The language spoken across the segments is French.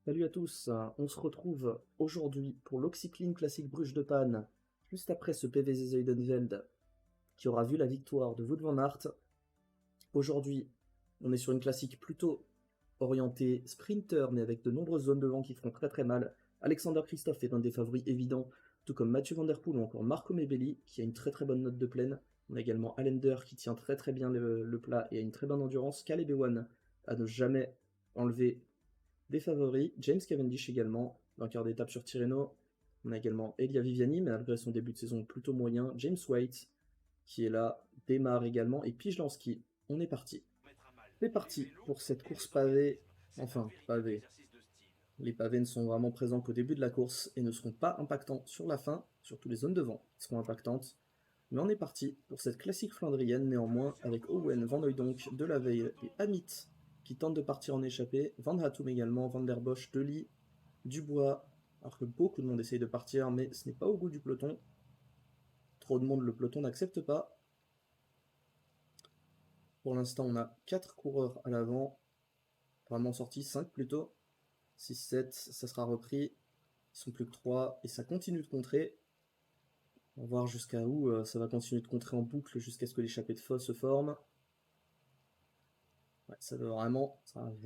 Salut à tous, on se retrouve aujourd'hui pour l'Oxyclean Classic Bruges de Panne, juste après ce PVZ Zuidenveld qui aura vu la victoire de Wout van Aert. Aujourd'hui, on est sur une classique plutôt orientée sprinter, mais avec de nombreuses zones de vent qui feront très très mal. Alexander Kristoff est un des favoris évidents, tout comme Mathieu Van Der Poel ou encore Marco Mebelli, qui a une très très bonne note de plaine. On a également Allender qui tient très très bien le plat et a une très bonne endurance. Caleb Ewan à ne jamais enlever des favoris, James Cavendish également, vainqueur d'étape sur Tirreno. On a également Elia Viviani, mais malgré son début de saison plutôt moyen. James White, qui est là, démarre également. Et Pijlanski, on est parti. C'est parti pour cette course pavée. Enfin, pavée. Les pavés ne sont vraiment présents qu'au début de la course et ne seront pas impactants sur la fin, surtout les zones de vent qui seront impactantes. Mais on est parti pour cette classique flandrienne, néanmoins, avec Owen, Van Hooydonk, De La Veille et Amit qui tentent de partir en échappée, Van Hattum également, Van der Bosch, Dely, Dubois, alors que beaucoup de monde essaye de partir, mais ce n'est pas au goût du peloton. Trop de monde, le peloton n'accepte pas. Pour l'instant, on a 4 coureurs à l'avant, vraiment sortis, 5 plutôt. 6, 7, ça sera repris. Ils sont plus que 3, et ça continue de contrer. On va voir jusqu'à où ça va continuer de contrer en boucle jusqu'à ce que l'échappée de faux se forme. Ouais, ça veut vraiment,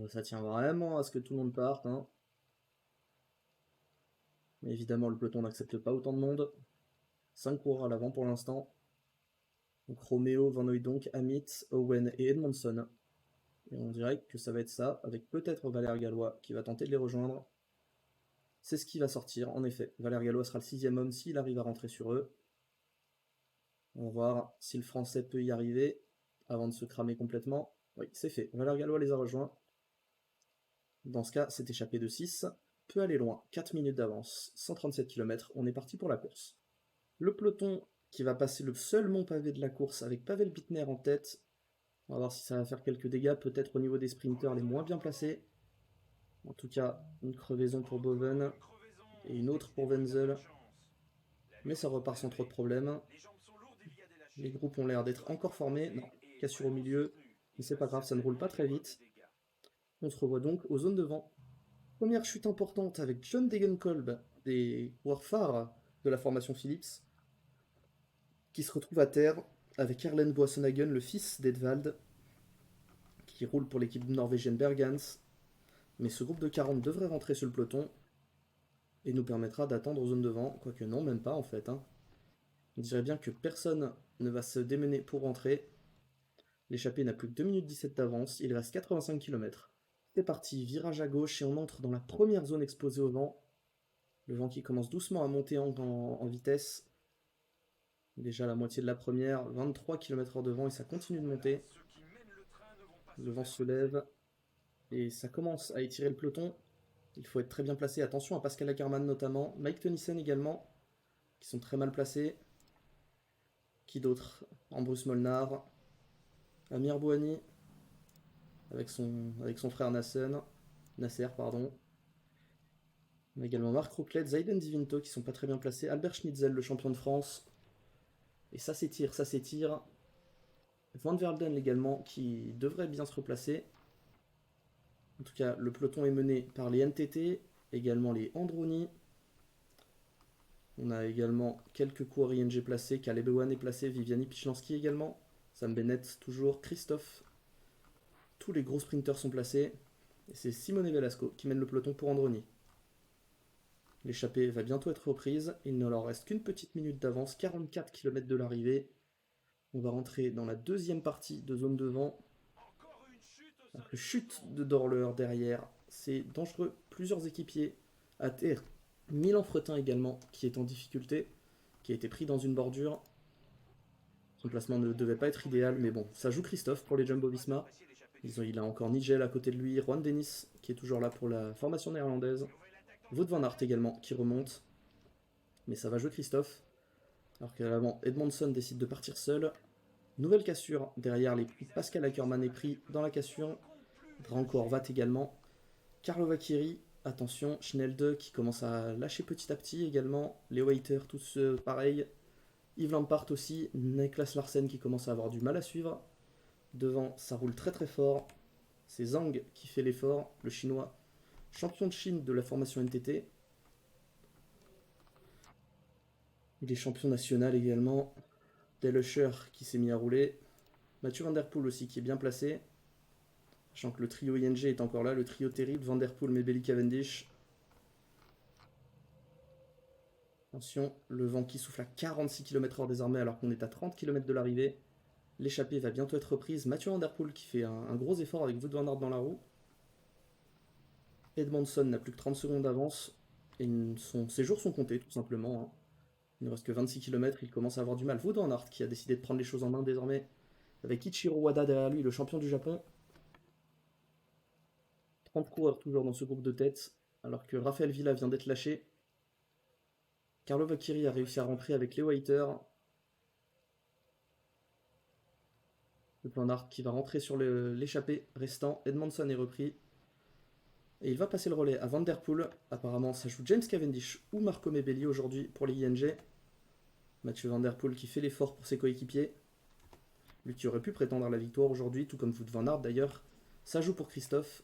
ça tient vraiment à ce que tout le monde parte, hein. Mais évidemment, le peloton n'accepte pas autant de monde. 5 coureurs à l'avant pour l'instant. Donc Roméo, Van Hooydonk, Amit, Owen et Edmondson. Et on dirait que ça va être ça, avec peut-être Valère Gallois qui va tenter de les rejoindre. C'est ce qui va sortir, en effet. Valère Gallois sera le 6ème homme s'il arrive à rentrer sur eux. On va voir si le français peut y arriver avant de se cramer complètement. Oui, c'est fait. Valère Gallois les a rejoints. Dans ce cas, cette échappée de 6 peut aller loin. 4 minutes d'avance, 137 km. On est parti pour la course. Le peloton qui va passer le seul mont pavé de la course avec Pavel Bittner en tête. On va voir si ça va faire quelques dégâts, peut-être au niveau des sprinters les moins bien placés. En tout cas, une crevaison pour Boven et une autre pour Wenzel. Mais ça repart sans trop de problèmes. Les groupes ont l'air d'être encore formés. Non, cassure au milieu. Mais c'est pas grave, ça ne roule pas très vite. On se revoit donc aux zones de vent. Première chute importante avec John Degenkolb, des coureurs phares de la formation Philips, qui se retrouve à terre avec Erlen Boassenhagen, le fils d'Edvald, qui roule pour l'équipe norvégienne Bergans. Mais ce groupe de 40 devrait rentrer sur le peloton et nous permettra d'attendre aux zones de vent, quoique non, même pas en fait, hein. On dirait bien que personne ne va se démener pour rentrer. L'échappée n'a plus que 2 minutes 17 d'avance, il reste 85 km. C'est parti, virage à gauche et on entre dans la première zone exposée au vent. Le vent qui commence doucement à monter en vitesse. Déjà la moitié de la première, 23 km/h de vent et ça continue de monter. Le vent se lève et ça commence à étirer le peloton. Il faut être très bien placé. Attention à Pascal Ackermann notamment, Mike Tennyson également, qui sont très mal placés. Qui d'autre? Ambrus Molnar, Amir Bouhanni, avec son frère Nasser, pardon. On a également Marc Roclet, Zayden Divinto qui sont pas très bien placés, Albert Schnitzel, le champion de France. Et ça s'étire, ça s'étire. Van Verden également qui devrait bien se replacer. En tout cas, le peloton est mené par les NTT, également les Androni. On a également quelques coureurs ING placés, Caleb Ewan est placé, Viviani Pichlansky également, Sam Bennett toujours, Christophe. Tous les gros sprinters sont placés. Et c'est Simone Velasco qui mène le peloton pour Androni. L'échappée va bientôt être reprise. Il ne leur reste qu'une petite minute d'avance, 44 km de l'arrivée. On va rentrer dans la deuxième partie de zone de vent. Donc, le chute de Dorleur derrière, c'est dangereux. Plusieurs équipiers à terre. Milan Fretin également, qui est en difficulté, qui a été pris dans une bordure. Son placement ne devait pas être idéal, mais bon, ça joue Christophe pour les Jumbo-Visma. Il a encore Nigel à côté de lui, Juan Dennis qui est toujours là pour la formation néerlandaise. Wout van Aert également qui remonte. Mais ça va jouer Christophe. Alors qu'à l'avant, Edmondson décide de partir seul. Nouvelle cassure derrière les Pascal Ackermann est pris dans la cassure. Dranko Horvat également. Carlo Vacchieri, attention, Schnelde qui commence à lâcher petit à petit également. Leo Hayter, tous pareil. Yves Lampart aussi. Niklas Larsen qui commence à avoir du mal à suivre. Devant, ça roule très très fort. C'est Zhang qui fait l'effort, le chinois. champion de Chine de la formation NTT. Il est champion national également. Dale Usher qui s'est mis à rouler. Mathieu Van Der Poel aussi qui est bien placé. Sachant que le trio ING est encore là, le trio terrible, Van Der Poel, Mebelli, Cavendish. Attention, le vent qui souffle à 46 km/h désormais alors qu'on est à 30 km de l'arrivée. L'échappée va bientôt être reprise. Mathieu Van Der Poel qui fait un gros effort avec Wout van Aert dans la roue. Edmondson n'a plus que 30 secondes d'avance. Et ses jours sont comptés tout simplement. Hein. Il ne reste que 26 km, il commence à avoir du mal. Wout van Aert qui a décidé de prendre les choses en main désormais. Avec Ichiro Wada derrière lui, le champion du Japon. 30 coureurs toujours dans ce groupe de tête. Alors que Raphaël Villa vient d'être lâché. Carlo Vakiri a réussi à rentrer avec Leo Hayter. Le Van Aert qui va rentrer sur l'échappée restant. Edmondson est repris. Et il va passer le relais à Van Der Poel. Apparemment, ça joue James Cavendish ou Marco Mebelli aujourd'hui pour les ING. Mathieu Van Der Poel qui fait l'effort pour ses coéquipiers. Lui qui aurait pu prétendre à la victoire aujourd'hui, tout comme Wout van Aert d'ailleurs. Ça joue pour Christophe.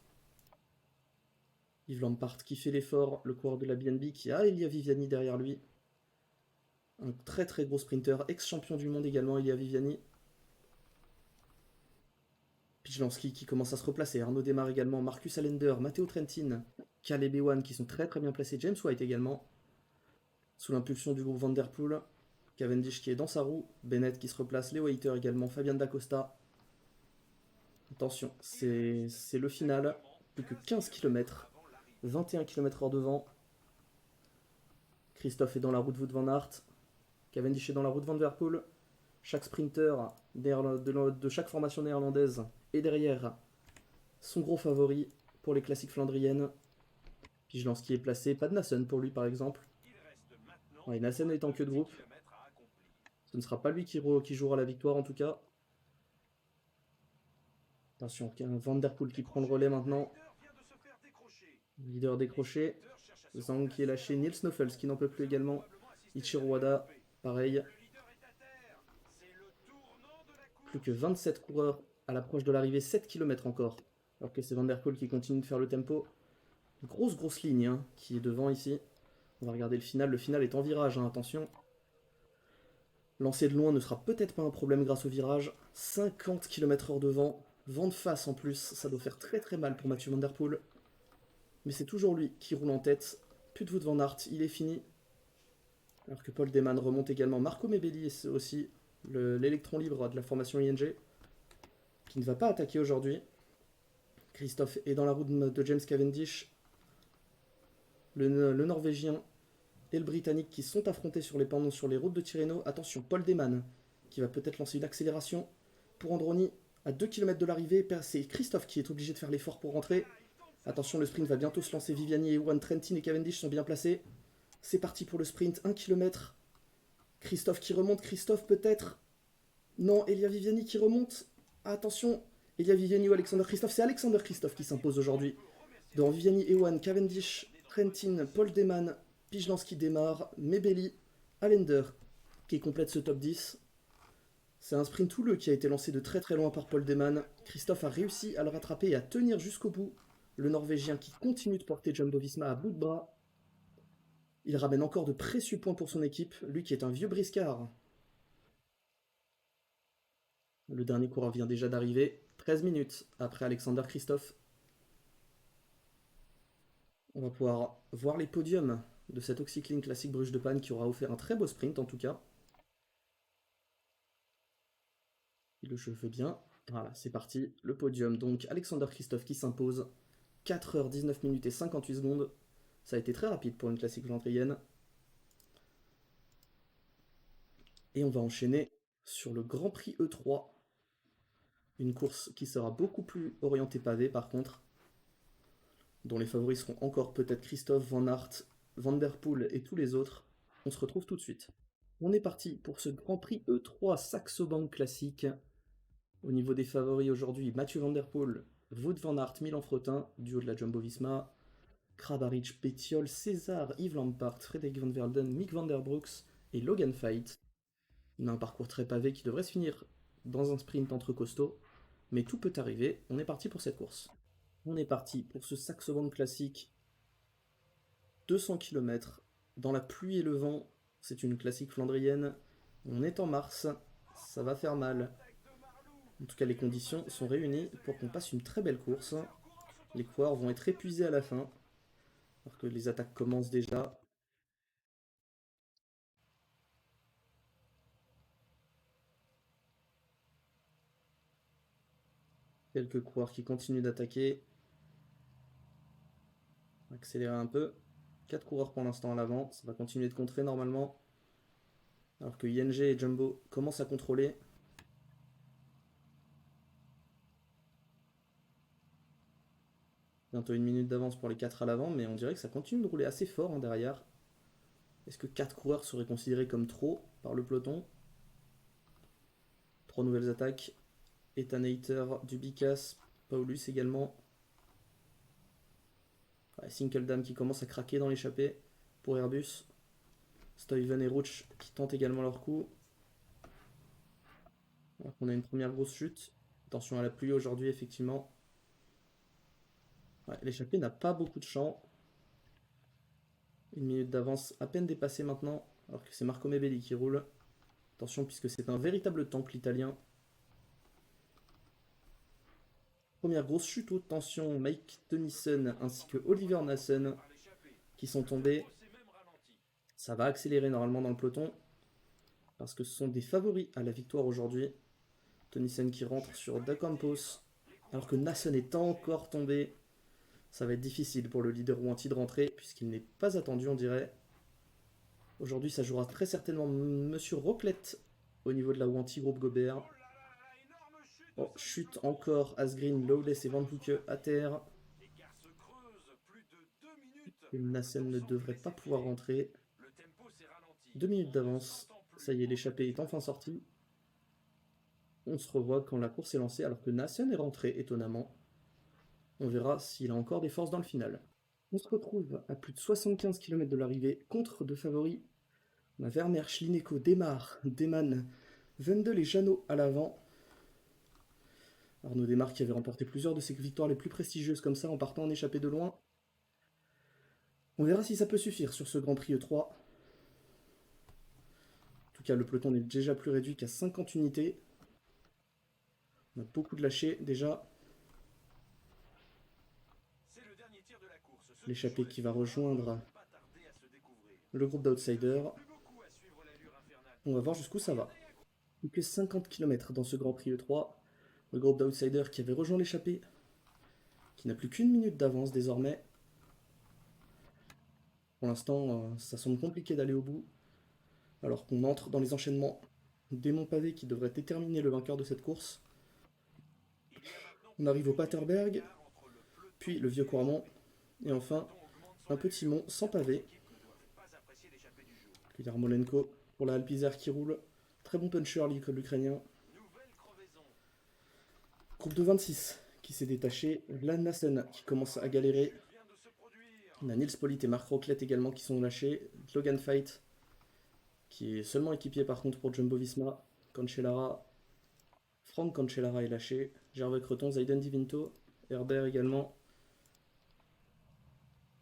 Yves Lampaert qui fait l'effort. Le coureur de la BNB qui a Elia Viviani derrière lui. Un très très gros sprinter, ex-champion du monde également, Elia Viviani. Pijlanski qui commence à se replacer, Arnaud Démarre également, Marcus Allender, Matteo Trentin, Caleb Ewan qui sont très très bien placés, James White également, sous l'impulsion du groupe Van Der Poel, Cavendish qui est dans sa roue, Bennett qui se replace, Leo Hayter également, Fabian Dacosta. Attention, c'est le final, plus que 15 km, 21 km/h de vent. Christophe est dans la roue de Wout van Aert, Cavendish est dans la roue de Van Der Poel. Chaque sprinter de chaque formation néerlandaise est derrière son gros favori pour les classiques flandriennes. Pijlanski est placé, pas de Nassen pour lui par exemple. Ouais, Nassen est en queue de groupe. Ce ne sera pas lui qui jouera la victoire en tout cas. Attention, Van Der Poel qui prend le relais maintenant. Leader décroché. Zhang qui est lâché, Nils Snuffels qui n'en peut plus également. Ichiro Wada, pareil. Plus que 27 coureurs à l'approche de l'arrivée, 7 km encore. Alors que c'est Van Der Poel qui continue de faire le tempo. Une grosse ligne hein, qui est devant ici. On va regarder le final est en virage, hein, attention. Lancer de loin ne sera peut-être pas un problème grâce au virage. 50 km/h de vent de face en plus, ça doit faire très très mal pour Mathieu Van Der Poel. Mais c'est toujours lui qui roule en tête. Plus de Wout van Aert, il est fini. Alors que Paul Deman remonte également. Marco Mebelli aussi, l'électron libre de la formation ING, qui ne va pas attaquer aujourd'hui. Christophe est dans la roue de James Cavendish. Le Norvégien et le Britannique qui sont affrontés sur les routes de Tirreno. Attention, Paul Deman qui va peut-être lancer une accélération pour Androni à 2 km de l'arrivée. C'est Christophe qui est obligé de faire l'effort pour rentrer. Attention, le sprint va bientôt se lancer. Viviani, Ewan, Trentin et Cavendish sont bien placés. C'est parti pour le sprint, 1 km. Christophe qui remonte, Christophe peut-être. Non, Elia Viviani qui remonte. Attention, Elia Viviani ou Alexander Christophe. C'est Alexander Christophe qui s'impose aujourd'hui. Devant Viviani, Ewan, Cavendish, Trentin, Paul Deman, Pijlanski démarre, Mebelli, Allender qui complète ce top 10. C'est un sprint houleux qui a été lancé de très très loin par Paul Deman. Christophe a réussi à le rattraper et à tenir jusqu'au bout. Le Norvégien qui continue de porter Jumbo-Visma à bout de bras. Il ramène encore de précieux points pour son équipe, lui qui est un vieux briscard. Le dernier coureur vient déjà d'arriver, 13 minutes après Alexander Christophe. On va pouvoir voir les podiums de cette Oxyclean Classic Bruges de Panne qui aura offert un très beau sprint en tout cas. Et le jeu veut bien. Voilà, c'est parti. Le podium, donc Alexander Christophe qui s'impose. 4h19 minutes et 58 secondes. Ça a été très rapide pour une classique flandrienne. Et on va enchaîner sur le Grand Prix E3. Une course qui sera beaucoup plus orientée pavé par contre. Dont les favoris seront encore peut-être Christophe, Van Aert, Van Der Poel et tous les autres. On se retrouve tout de suite. On est parti pour ce Grand Prix E3 Saxo Bank classique. Au niveau des favoris aujourd'hui, Mathieu Van Der Poel, Wout van Aert, Milan Fretin, duo de la Jumbo-Visma, Kramaric, Pétiol, César, Yves Lampaert, Frédéric Van Verden, Mick Van Der Brooks et Logan Veit. On a un parcours très pavé qui devrait se finir dans un sprint entre costauds, mais tout peut arriver. On est parti pour cette course. On est parti pour ce Saxo Bank classique 200 km dans la pluie et le vent. C'est une classique flandrienne. On est en mars, ça va faire mal. En tout cas, les conditions sont réunies pour qu'on passe une très belle course. Les coureurs vont être épuisés à la fin, alors que les attaques commencent déjà. Quelques coureurs qui continuent d'attaquer. Accélérer un peu. 4 coureurs pour l'instant à l'avant, ça va continuer de contrer normalement. Alors que ING et Jumbo commencent à contrôler. Bientôt 1 minute d'avance pour les 4 à l'avant, mais on dirait que ça continue de rouler assez fort derrière. Est-ce que 4 coureurs seraient considérés comme trop par le peloton? 3 nouvelles attaques. Ethan Hayter, Dubikas, Paulus également. Ouais, Sinkeldam qui commence à craquer dans l'échappée pour Airbus. Stuyven et Roach qui tentent également leur coup. Alors qu'on a une première grosse chute. Attention à la pluie aujourd'hui, effectivement. Ouais, l'échappée n'a pas beaucoup de champ. 1 minute d'avance à peine dépassée maintenant, alors que c'est Marco Mebelli qui roule. Attention, puisque c'est un véritable temple italien. Première grosse chute haute tension, Mike Tennyson ainsi que Oliver Nassen qui sont tombés. Ça va accélérer normalement dans le peloton, parce que ce sont des favoris à la victoire aujourd'hui. Tennyson qui rentre sur Da Campos, alors que Nassen est encore tombé. Ça va être difficile pour le leader Wanty de rentrer, puisqu'il n'est pas attendu, on dirait. Aujourd'hui, ça jouera très certainement Monsieur Rocklette au niveau de la Wanty Groupe Gobert. Oh, chute encore, Asgreen, Lawless et Van Hoeke à terre. Et Nassen ne devrait pas pouvoir rentrer. 2 minutes d'avance. Ça y est, l'échappée est enfin sortie. On se revoit quand la course est lancée, alors que Nassen est rentré, étonnamment. On verra s'il a encore des forces dans le final. On se retrouve à plus de 75 km de l'arrivée, contre deux favoris. On a Werner, Schlineco, Demar, Deman, Wendel et Jeannot à l'avant. Arnaud Demar qui avait remporté plusieurs de ses victoires les plus prestigieuses comme ça en partant en échappée de loin. On verra si ça peut suffire sur ce Grand Prix E3. En tout cas, le peloton n'est déjà plus réduit qu'à 50 unités. On a beaucoup de lâchés déjà. L'échappée qui va rejoindre le groupe d'outsiders. On va voir jusqu'où ça va. Plus que 50 km dans ce Grand Prix E3. Le groupe d'outsiders qui avait rejoint l'échappée, qui n'a plus qu'1 minute d'avance désormais. Pour l'instant, ça semble compliqué d'aller au bout, alors qu'on entre dans les enchaînements des monts pavés qui devraient déterminer le vainqueur de cette course. On arrive au Paterberg, puis le Vieux Coirmont, et enfin un petit mont sans pavé. Yarmolenko pour la Alpizar qui roule. Très bon puncher l'Ukrainien. Groupe de 26 qui s'est détaché. Vlad Nassen qui commence à galérer. On a Nils Politt et Marc Rocklette également qui sont lâchés. Logan Fight qui est seulement équipier par contre pour Jumbo Visma. Cancellara. Franck Cancellara est lâché. Gervais Creton, Zayden Divinto. Herbert également.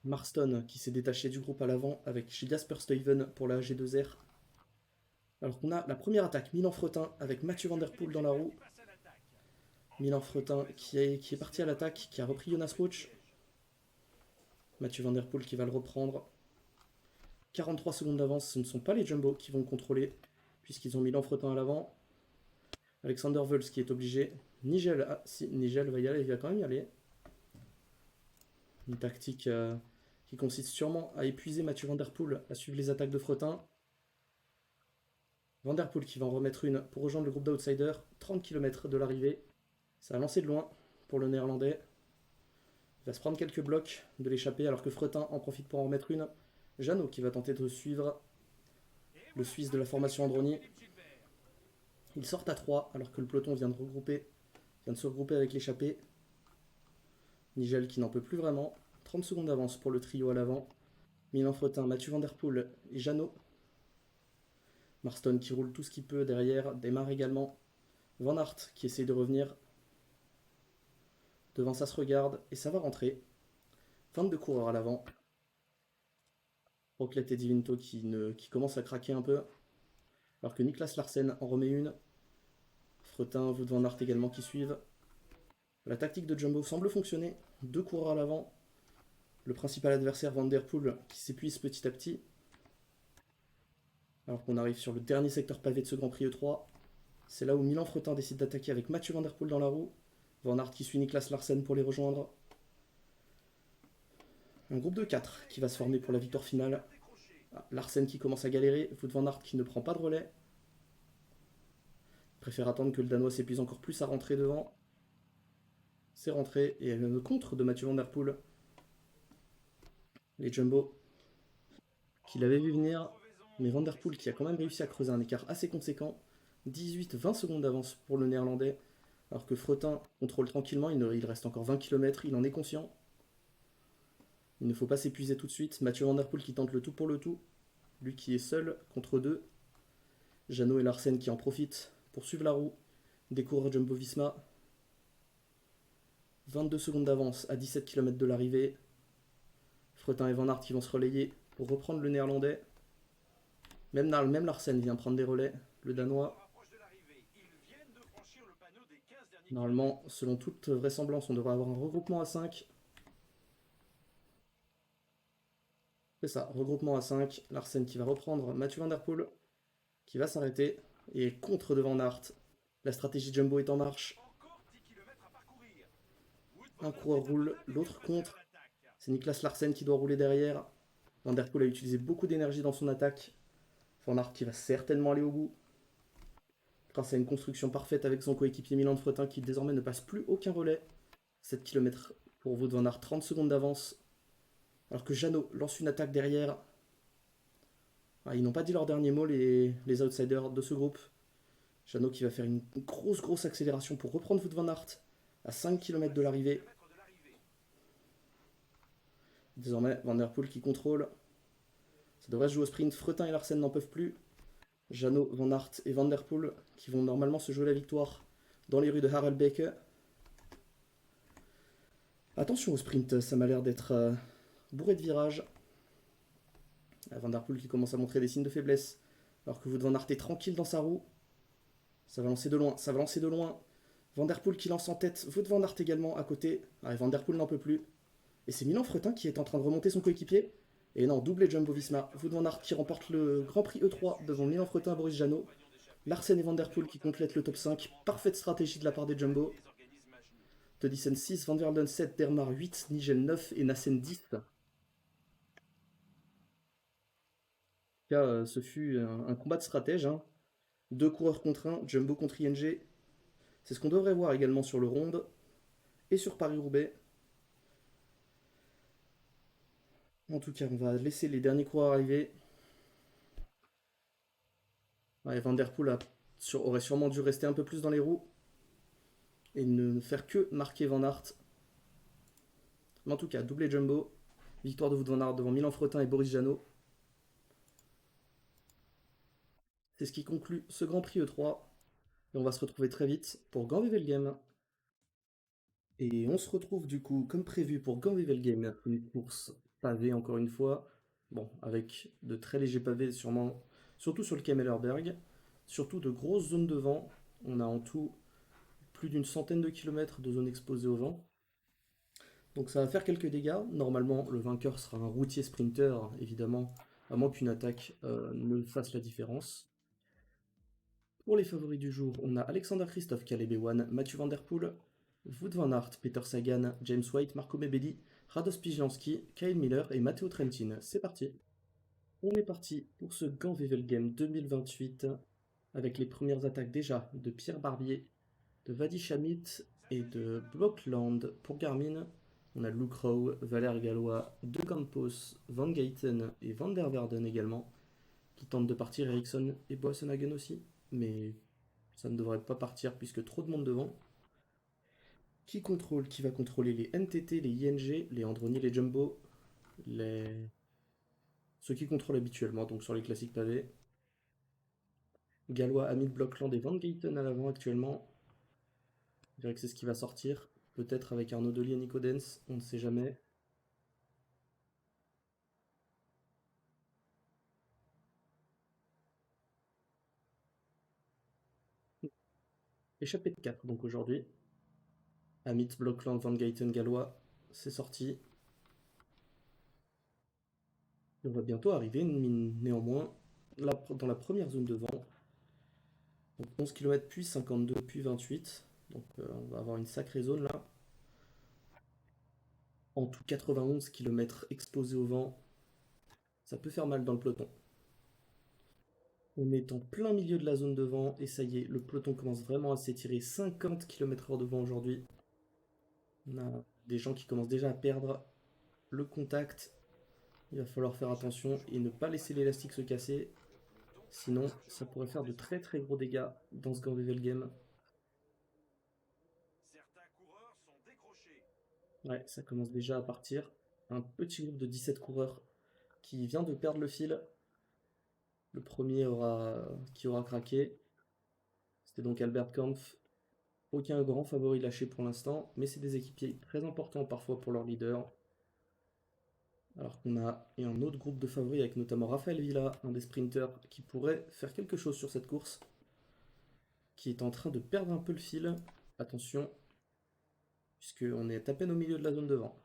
Marston qui s'est détaché du groupe à l'avant avec Jasper Stuyven pour la G2R. Alors qu'on a la première attaque, Milan Fretin avec Mathieu Van Der Poel dans la roue. Milan Fretin qui est parti à l'attaque, qui a repris Jonas Roach. Mathieu Van Der Poel qui va le reprendre. 43 secondes d'avance, ce ne sont pas les Jumbo qui vont contrôler, puisqu'ils ont Milan Fretin à l'avant. Alexander Wels qui est obligé. Nigel, ah si, Nigel va y aller, il va quand même y aller. Une tactique qui consiste sûrement à épuiser Mathieu Van Der Poel, à suivre les attaques de Fretin. Van Der Poel qui va en remettre une pour rejoindre le groupe d'outsiders, 30 km de l'arrivée. Ça a lancé de loin pour le néerlandais. Il va se prendre quelques blocs de l'échappée alors que Fretin en profite pour en remettre une. Jeannot qui va tenter de suivre le Suisse de la formation Androni. Ils sortent à 3 alors que le peloton vient de se regrouper avec l'échappée. Nigel qui n'en peut plus vraiment. 30 secondes d'avance pour le trio à l'avant. Milan Fretin, Mathieu Van Der Poel et Jeannot. Marston qui roule tout ce qu'il peut derrière. Démarre également. Van Aert qui essaie de revenir. Devant ça se regarde et ça va rentrer. 22 coureurs à l'avant. Rocklet et Divinto qui commencent à craquer un peu. Alors que Niklas Larsen en remet une. Fretin, Wout van Aert également qui suivent. La tactique de Jumbo semble fonctionner. 2 coureurs à l'avant. Le principal adversaire Van Der Poel qui s'épuise petit à petit. Alors qu'on arrive sur le dernier secteur pavé de ce Grand Prix E3. C'est là où Milan Fretin décide d'attaquer avec Mathieu Van Der Poel dans la roue. Van Aert qui suit Niklas Larsen pour les rejoindre. Un groupe de 4 qui va se former pour la victoire finale. Ah, Larsen qui commence à galérer. Wout van Aert qui ne prend pas de relais. Il préfère attendre que le Danois s'épuise encore plus à rentrer devant. C'est rentré. Et le contre de Mathieu Van Der Poel. Les Jumbo qui l'avaient vu venir. Mais Van Der Poel qui a quand même réussi à creuser un écart assez conséquent. 18-20 secondes d'avance pour le néerlandais. Alors que Fretin contrôle tranquillement. Il reste encore 20 km. Il en est conscient. Il ne faut pas s'épuiser tout de suite. Mathieu Van Der Poel qui tente le tout pour le tout. Lui qui est seul contre 2. Jeannot et Larsen qui en profitent pour suivre la roue des coureurs Jumbo-Visma. 22 secondes d'avance à 17 km de l'arrivée. Fretin et Van Aert qui vont se relayer pour reprendre le néerlandais. Même Larsen vient prendre des relais, le danois. Normalement, selon toute vraisemblance, on devrait avoir un regroupement à 5. C'est ça, regroupement à 5. Larsen qui va reprendre Mathieu Van Der Poel, qui va s'arrêter. Et contre de Van Aert. La stratégie Jumbo est en marche. Un coureur roule, l'autre contre. C'est Niklas Larsen qui doit rouler derrière. Van Der Poel a utilisé beaucoup d'énergie dans son attaque. Van Aert qui va certainement aller au bout. Grâce à une construction parfaite avec son coéquipier Milan Fretin qui désormais ne passe plus aucun relais. 7 km pour Wout van Aert, 30 secondes d'avance. Alors que Jeannot lance une attaque derrière. Ah, ils n'ont pas dit leur dernier mot, les outsiders de ce groupe. Jeannot qui va faire une grosse accélération pour reprendre Wout van Aert à 5 km de l'arrivée. Désormais, Van Der Poel qui contrôle. Ça devrait se jouer au sprint. Fretin et Larsen n'en peuvent plus. Jeannot, Van Aert et Van Der Poel qui vont normalement se jouer la victoire dans les rues de Harelbeke. Attention au sprint, ça m'a l'air d'être bourré de virages. Van Der Poel qui commence à montrer des signes de faiblesse alors que Wout van Aert est tranquille dans sa roue. Ça va lancer de loin, Van Der Poel qui lance en tête, Wout van Aert également à côté. Ah, Van Der Poel n'en peut plus. Et c'est Milan Fretin qui est en train de remonter son coéquipier. Et non, doublé Jumbo-Visma. Wout van Aert qui remporte le Grand Prix E3 devant Milan Fretin et Boris Jeannot. Larsen et Van Der Poel qui complètent le top 5. Parfaite stratégie de la part des Jumbo. Todissen 6, Van Verden 7, Dermar 8, Nigel 9 et Nassen 10. Ce fut un combat de stratège. 2 coureurs contre 1, Jumbo contre ING. C'est ce qu'on devrait voir également sur le Ronde et sur Paris-Roubaix. En tout cas, on va laisser les derniers coureurs arriver. Ouais, Van Der Poel aurait sûrement dû rester un peu plus dans les roues et ne faire que marquer Van Aert. Mais en tout cas, doublé Jumbo. Victoire de Wout van Aert devant Milan Fretin et Boris Jeannot. C'est ce qui conclut ce Grand Prix E3. Et on va se retrouver très vite pour Gand-Wevelgem. Et on se retrouve du coup, comme prévu, pour Gand-Wevelgem, une course pavée encore une fois. Bon, avec de très légers pavés sûrement, surtout sur le Kemmelerberg. Surtout de grosses zones de vent. On a en tout plus d'une centaine de kilomètres de zones exposées au vent. Donc ça va faire quelques dégâts. Normalement, le vainqueur sera un routier sprinter, évidemment, à moins qu'une attaque ne fasse la différence. Pour les favoris du jour, on a Alexander Kristoff, Caleb Ewan, Mathieu Van Der Poel, Wout van Aert, Peter Sagan, James White, Marco Mebedi, Rados Pijanski, Kyle Miller et Matteo Trentin. C'est parti. On est parti pour ce Gand-Wevelgem 2028 avec les premières attaques déjà de Pierre Barbier, de Wadi Chamit et de Blokland pour Garmin. On a Luke Rowe, Valère Gallois, De Campos, Van Gayten et Van der Verden également qui tentent de partir, Ericsson et Boassenhagen aussi, mais ça ne devrait pas partir puisque trop de monde devant. Qui va contrôler les NTT, les ING, les Androni, les Jumbo, ceux qui contrôlent habituellement, donc sur les classiques pavés. Gallois, Amit, Blokland et Van Gayten à l'avant actuellement. Je dirais que c'est ce qui va sortir. Peut-être avec Arnaud Delis et Nico Dens, on ne sait jamais. échappée de 4 donc aujourd'hui. Amit, Blockland, Van Guyten, Gallois, c'est sorti. Et on va bientôt arriver néanmoins dans la première zone de vent. Donc 11 km puis 52 puis 28. Donc on va avoir une sacrée zone là. En tout 91 km exposés au vent. Ça peut faire mal dans le peloton. On est en plein milieu de la zone de vent et ça y est, le peloton commence vraiment à s'étirer. 50 km/h de vent aujourd'hui. On a des gens qui commencent déjà à perdre le contact. Il va falloir faire attention et ne pas laisser l'élastique se casser. Sinon, ça pourrait faire de très très gros dégâts dans ce Gandevel Game. Ouais, ça commence déjà à partir. Un petit groupe de 17 coureurs qui vient de perdre le fil. Le premier qui aura craqué. C'était donc Albert Kampf. Aucun grand favori lâché pour l'instant, mais c'est des équipiers très importants parfois pour leur leader. Alors qu'on a un autre groupe de favoris avec notamment Raphaël Villa, un des sprinters qui pourrait faire quelque chose sur cette course, qui est en train de perdre un peu le fil. Attention, puisqu'on est à peine au milieu de la zone de vent.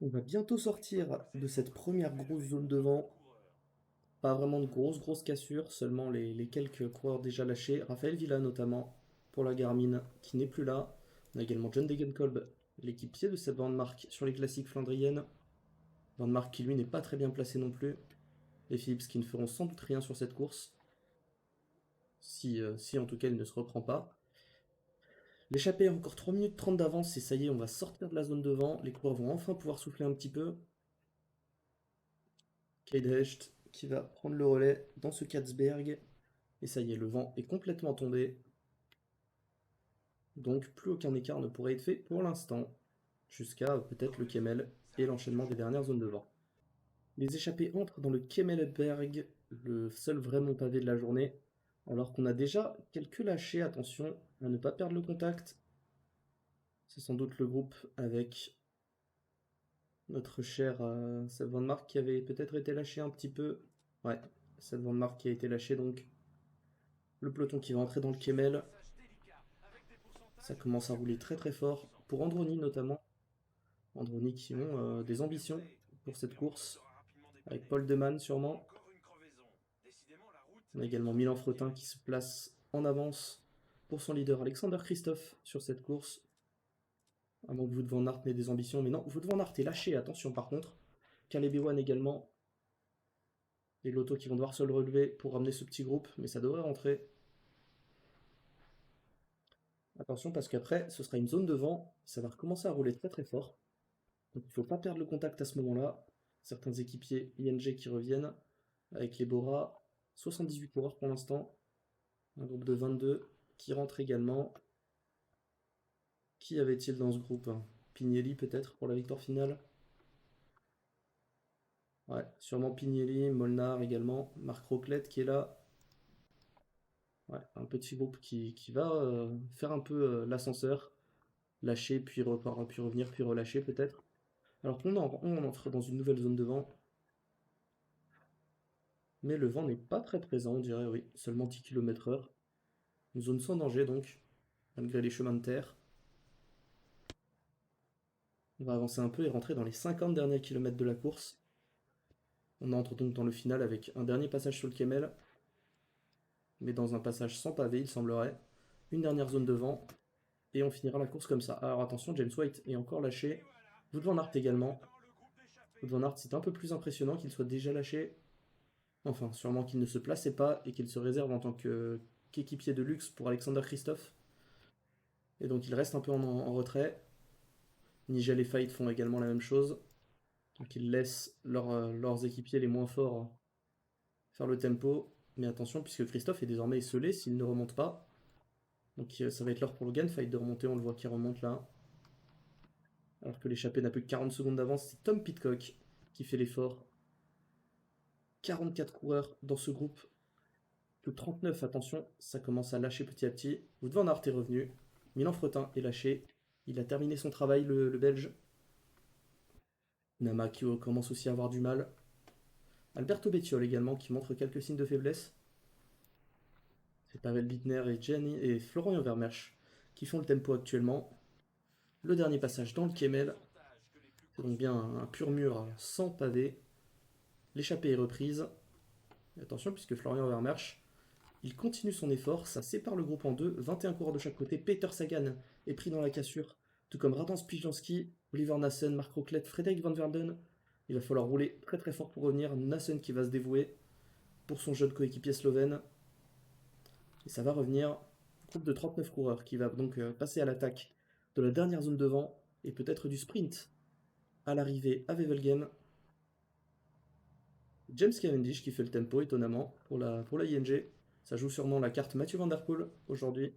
On va bientôt sortir de cette première grosse zone de vent. Pas vraiment de grosses cassures, seulement les quelques coureurs déjà lâchés. Raphaël Villa notamment, pour la Garmin, qui n'est plus là. On a également John Degenkolb, l'équipier de cette Van Mark sur les classiques flandriennes. Van Mark qui lui n'est pas très bien placé non plus. Les Philips qui ne feront sans doute rien sur cette course. Si en tout cas il ne se reprend pas. L'échappée a encore 3 minutes 30 d'avance et ça y est, on va sortir de la zone de vent. Les coureurs vont enfin pouvoir souffler un petit peu. Cade Hecht qui va prendre le relais dans ce Katzberg. Et ça y est, le vent est complètement tombé. Donc plus aucun écart ne pourrait être fait pour l'instant. Jusqu'à peut-être le Kemmel et l'enchaînement des dernières zones de vent. Les échappés entrent dans le Kemmelberg, le seul vraiment pavé de la journée. Alors qu'on a déjà quelques lâchés, attention à ne pas perdre le contact. C'est sans doute le groupe avec notre cher Seb Van Mark qui avait peut-être été lâché un petit peu. Ouais, Seb Van Mark qui a été lâché donc. Le peloton qui va entrer dans le Kemmel. Ça commence à rouler très très fort. Pour Androni notamment. Androni qui ont des ambitions pour cette course. Avec Paul Deman sûrement. On a également Milan Fretin qui se place en avance pour son leader Alexander Christophe sur cette course. À moins que Wout van Aert n'ait des ambitions, mais non, Wout van Aert est lâché, attention par contre. Caleb Ewan également. Les Lotto qui vont devoir se le relever pour ramener ce petit groupe, mais ça devrait rentrer. Attention parce qu'après, ce sera une zone de vent, ça va recommencer à rouler très très fort. Donc il ne faut pas perdre le contact à ce moment-là. Certains équipiers ING qui reviennent, avec les Bora, 78 coureurs pour l'instant. Un groupe de 22 qui rentre également. Qui avait-il dans ce groupe? Pignelli peut-être pour la victoire finale? Ouais, sûrement Pignelli, Molnar également, Marc Roclette qui est là. Ouais, un petit groupe qui va faire un peu l'ascenseur, lâcher, puis repart, puis revenir, puis relâcher peut-être. Alors on entre dans une nouvelle zone de vent. Mais le vent n'est pas très présent, on dirait, oui, seulement 10 km/h. Une zone sans danger donc, malgré les chemins de terre. On va avancer un peu et rentrer dans les 50 derniers kilomètres de la course. On entre donc dans le final avec un dernier passage sur le Kemmel, mais dans un passage sans pavé, il semblerait. Une dernière zone de vent, et on finira la course comme ça. Alors attention, James White est encore lâché. Wout van Aert également. Wout van Aert, c'est un peu plus impressionnant qu'il soit déjà lâché. Enfin, sûrement qu'il ne se plaçait pas et qu'il se réserve en tant qu'équipier de luxe pour Alexander Christophe. Et donc il reste un peu en retrait. Nigel et Fait font également la même chose. Donc ils laissent leurs équipiers les moins forts faire le tempo. Mais attention, puisque Christophe est désormais esselé s'il ne remonte pas. Donc ça va être l'heure pour Logan Fait de remonter, on le voit qui remonte là. Alors que l'échappée n'a plus que 40 secondes d'avance, c'est Tom Pidcock qui fait l'effort. 44 coureurs dans ce groupe. Le 39, attention, ça commence à lâcher petit à petit. Wout van Aert est revenu. Milan Fretin est lâché. Il a terminé son travail, le Belge. Nama qui commence aussi à avoir du mal. Alberto Bettiol également qui montre quelques signes de faiblesse. C'est Pavel Bittner et Gianni et Florian Vermersch qui font le tempo actuellement. Le dernier passage dans le Kemmel. C'est donc bien un pur mur sans pavé. L'échappée est reprise. Et attention, puisque Florian Vermersch, il continue son effort. Ça sépare le groupe en deux. 21 coureurs de chaque côté. Peter Sagan est pris dans la cassure. Tout comme Radans Pijanski, Oliver Nassen, Marc Roclet, Frédéric Van Verden. Il va falloir rouler très très fort pour revenir. Nassen qui va se dévouer pour son jeune coéquipier slovène. Et ça va revenir. Groupe de 39 coureurs qui va donc passer à l'attaque de la dernière zone devant et peut-être du sprint à l'arrivée à Wevelgem. James Cavendish qui fait le tempo étonnamment pour la ING. Ça joue sûrement la carte Mathieu Van Der Poel aujourd'hui.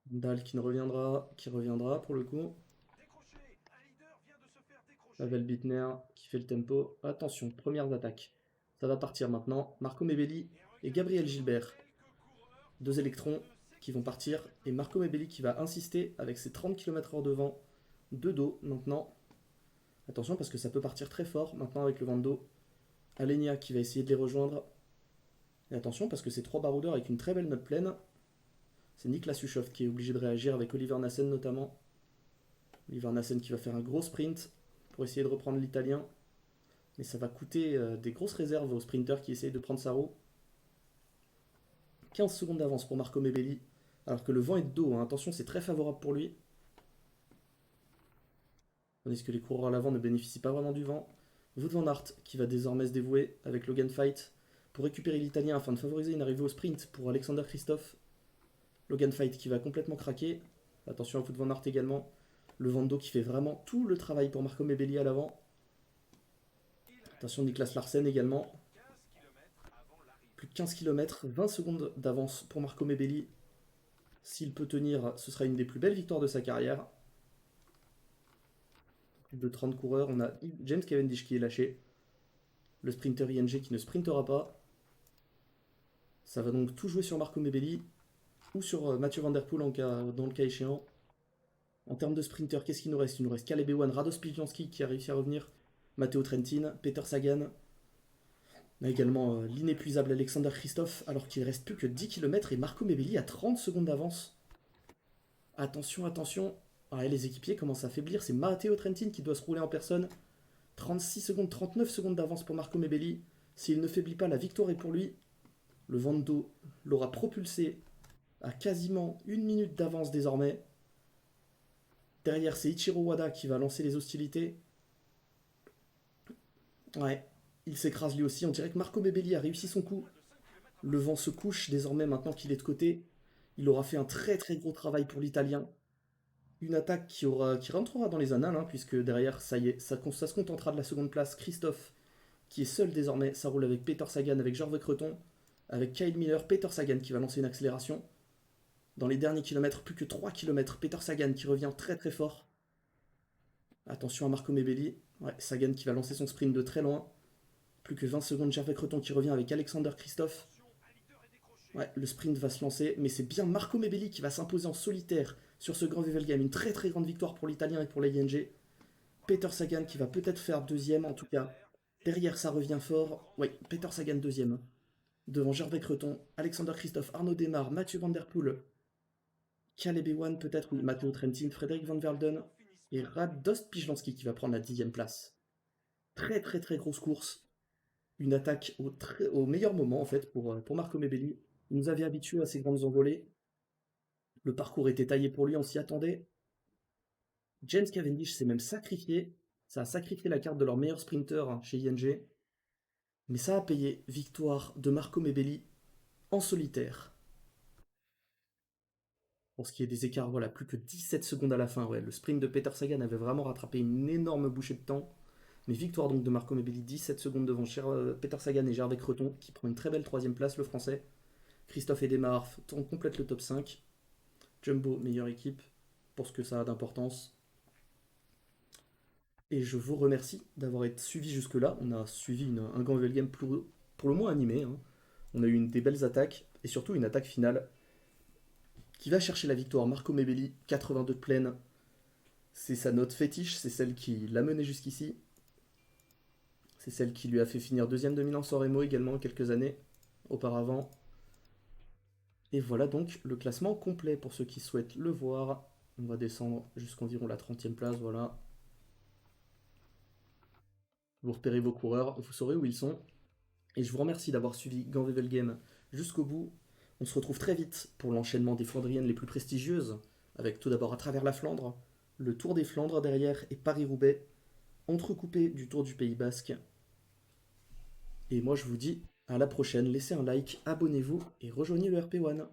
Dahl qui reviendra pour le coup. Pavel Bittner qui fait le tempo. Attention, premières attaques. Ça va partir maintenant. Marco Mebelli et Gabriel Gilbert. Deux électrons qui vont partir. Et Marco Mebelli qui va insister avec ses 30 km/h de vent de dos maintenant. Attention parce que ça peut partir très fort maintenant avec le vent de dos. Alenia qui va essayer de les rejoindre. Et attention parce que c'est trois baroudeurs avec une très belle note pleine. C'est Niklas Suchov qui est obligé de réagir avec Oliver Nassen notamment. Oliver Nassen qui va faire un gros sprint pour essayer de reprendre l'italien. Mais ça va coûter des grosses réserves aux sprinters qui essayent de prendre sa roue. 15 secondes d'avance pour Marco Mebelli. Alors que le vent est de dos, hein. Attention, c'est très favorable pour lui. Tandis que les coureurs à l'avant ne bénéficient pas vraiment du vent. Wout van Aert qui va désormais se dévouer avec Logan Fight pour récupérer l'italien afin de favoriser une arrivée au sprint pour Alexander Christophe. Logan Fight qui va complètement craquer. Attention à Wout van Aert également. Le vent de dos qui fait vraiment tout le travail pour Marco Mebelli à l'avant. Attention Niklas Larsen également. Plus de 15 km, 20 secondes d'avance pour Marco Mebelli. S'il peut tenir, ce sera une des plus belles victoires de sa carrière. Plus de 30 coureurs, on a James Cavendish qui est lâché. Le sprinter ING qui ne sprintera pas. Ça va donc tout jouer sur Marco Mebelli ou sur Mathieu Van Der Poel dans le cas échéant. En termes de sprinter, qu'est-ce qu'il nous reste? Il nous reste Caleb Ewan, Rados Pijanski qui a réussi à revenir, Matteo Trentin, Peter Sagan. On a également l'inépuisable Alexander Christophe alors qu'il ne reste plus que 10 km et Marco Mebelli a 30 secondes d'avance. Attention, attention. Ah, les équipiers commencent à faiblir. C'est Matteo Trentin qui doit se rouler en personne. 36 secondes, 39 secondes d'avance pour Marco Mebelli. S'il ne faiblit pas, la victoire est pour lui. Le vent de dos l'aura propulsé à quasiment une minute d'avance désormais. Derrière, c'est Ichiro Wada qui va lancer les hostilités. Ouais, il s'écrase lui aussi. On dirait que Marco Mebelli a réussi son coup. Le vent se couche désormais maintenant qu'il est de côté. Il aura fait un très très gros travail pour l'Italien. Une attaque qui rentrera dans les annales, hein, puisque derrière, ça y est, ça se contentera de la seconde place. Christophe, qui est seul désormais, ça roule avec Peter Sagan, avec Gervais Creton, avec Kyle Miller, Peter Sagan qui va lancer une accélération. Dans les derniers kilomètres, plus que 3 km, Peter Sagan qui revient très très fort. Attention à Marco Mebelli. Ouais, Sagan qui va lancer son sprint de très loin. Plus que 20 secondes, Gervais Creton qui revient avec Alexander Christophe. Ouais, le sprint va se lancer, mais c'est bien Marco Mebelli qui va s'imposer en solitaire sur ce Grand Wevelgem. Une très très grande victoire pour l'Italien et pour la ING. Peter Sagan qui va peut-être faire deuxième en tout cas. Derrière, ça revient fort. Oui, Peter Sagan deuxième. Devant Gervais Creton, Alexander Christophe, Arnaud Démare, Mathieu Van Der Poel, Caleb Ewan peut-être, oui, Matteo Trentin, Frédéric Van Verden et Radost Pijanski qui va prendre la 10e place. Très très très grosse course. Une attaque au meilleur moment en fait pour Marco Mebelli. Il nous avait habitués à ces grandes envolées. Le parcours était taillé pour lui, on s'y attendait. James Cavendish s'est même sacrifié. Ça a sacrifié la carte de leur meilleur sprinter chez ING. Mais ça a payé. Victoire de Marco Mebelli en solitaire. Pour ce qui est des écarts, voilà, plus que 17 secondes à la fin. Ouais, le sprint de Peter Sagan avait vraiment rattrapé une énorme bouchée de temps. Mais victoire donc de Marco Mebelli, 17 secondes devant Peter Sagan et Gervais Creton, qui prend une très belle 3ème place, le français. Christophe Edemar complète le top 5. Jumbo, meilleure équipe, pour ce que ça a d'importance. Et je vous remercie d'avoir été suivi jusque-là. On a suivi un Grand Wevelgem pour le moins animé, hein. On a eu des belles attaques, et surtout une attaque finale qui va chercher la victoire. Marco Mebelli, 82 de plaine. C'est sa note fétiche, c'est celle qui l'a mené jusqu'ici. C'est celle qui lui a fait finir deuxième de Milan-San Remo également quelques années. auparavant. Et voilà donc le classement complet pour ceux qui souhaitent le voir. On va descendre jusqu'environ la 30e place, voilà. Vous repérez vos coureurs, vous saurez où ils sont. Et je vous remercie d'avoir suivi Ganvevel Game jusqu'au bout. On se retrouve très vite pour l'enchaînement des Flandriennes les plus prestigieuses, avec tout d'abord à travers la Flandre, le Tour des Flandres derrière et Paris-Roubaix, entrecoupé du Tour du Pays Basque. Et moi je vous dis à la prochaine, laissez un like, abonnez-vous et rejoignez le RP1.